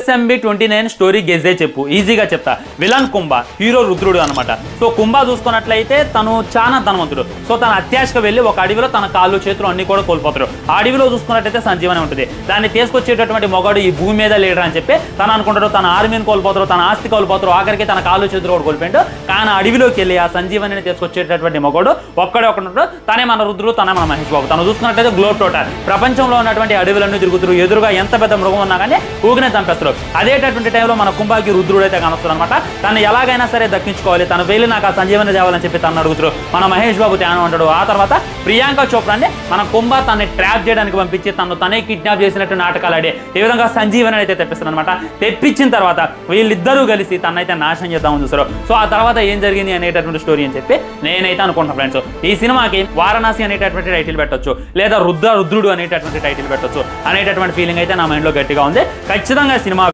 SMB29 story గెజే చెప్పు, ఈజీగా చెప్తా. విలన్ కుంభ, హీరో రుద్రుడు అనమాట. సో కుంభ చూసుకున్నట్లయితే తను చాలా ధనవంతుడు. సో తన అత్యాశకు వెళ్ళి ఒక అడవిలో తన కాళ్ళు చేతులు అన్ని కూడా కోల్పోతాడు. ఆ అడవిలో చూసుకున్నట్టయితే సంజీవని ఉంటుంది. దాన్ని తీసుకొచ్చేటటువంటి మొగాడు ఈ భూమి మీద లేడర్ అని చెప్పి తను అనుకుంటాడు. తన ఆర్మీని కోల్పోతారు, తన ఆస్తి కోల్పోతారు, ఆఖరికి తన కాళ్ళు చేతులు కూడా కోల్పోయాడు. కానీ అడవిలోకి వెళ్ళి ఆ సంజీవని తీసుకొచ్చేటటువంటి మొగాడు ఒక్కడే ఒకడు. తనే మన రుద్రుడు, తనే మన మహేష్ బాబు. తను చూసుకున్నట్లయితే గ్లోబ్ టోటల్ ప్రపంచంలో ఉన్నటువంటి అడవులన్నీ తిరుగుతారు. ఎదురుగా ఎంత పెద్ద మృగం ఉన్నా కానీ ఊగినే చంపేస్తారు. అదేటటువంటి టైంలో మన కుంభకి రుద్రుడు అయితే కనొస్తారు అనమాట. తను ఎలాగైనా సరే దక్కించుకోవాలి, తను వెళ్ళి నాకు ఆ సంజీవని తేవాలని చెప్పి తను అడుగుతారు. మన మహేష్ బాబు ధ్యానం అంటాడు. ఆ తర్వాత ప్రియాంక చోప్రాని మన కుంభ తనని ట్రాప్ చేయడానికి పంపించి తనే కిడ్నాప్ చేసినట్టు నాటకాలు ఆడే ఈ విధంగా సంజీవని అయితే తెప్పిస్తారు అనమాట. తెప్పించిన తర్వాత వీళ్ళిద్దరూ కలిసి తనైతే నాశనం చేద్దామని చూస్తారు. సో ఆ తర్వాత ఏం జరిగింది అనేటటువంటి స్టోరీ అని చెప్పి నేనైతే అనుకుంటున్నాను ఫ్రెండ్స్. ఈ సినిమాకి వారణాసి అనేటటువంటి టైటిల్ పెట్టొచ్చు, లేదా రుద్రుడు అనేటటువంటి టైటిల్ పెట్టొచ్చు అనేటటువంటి ఫీలింగ్ అయితే నా మైండ్లో గట్టిగా ఉంది. ఖచ్చితంగా సినిమా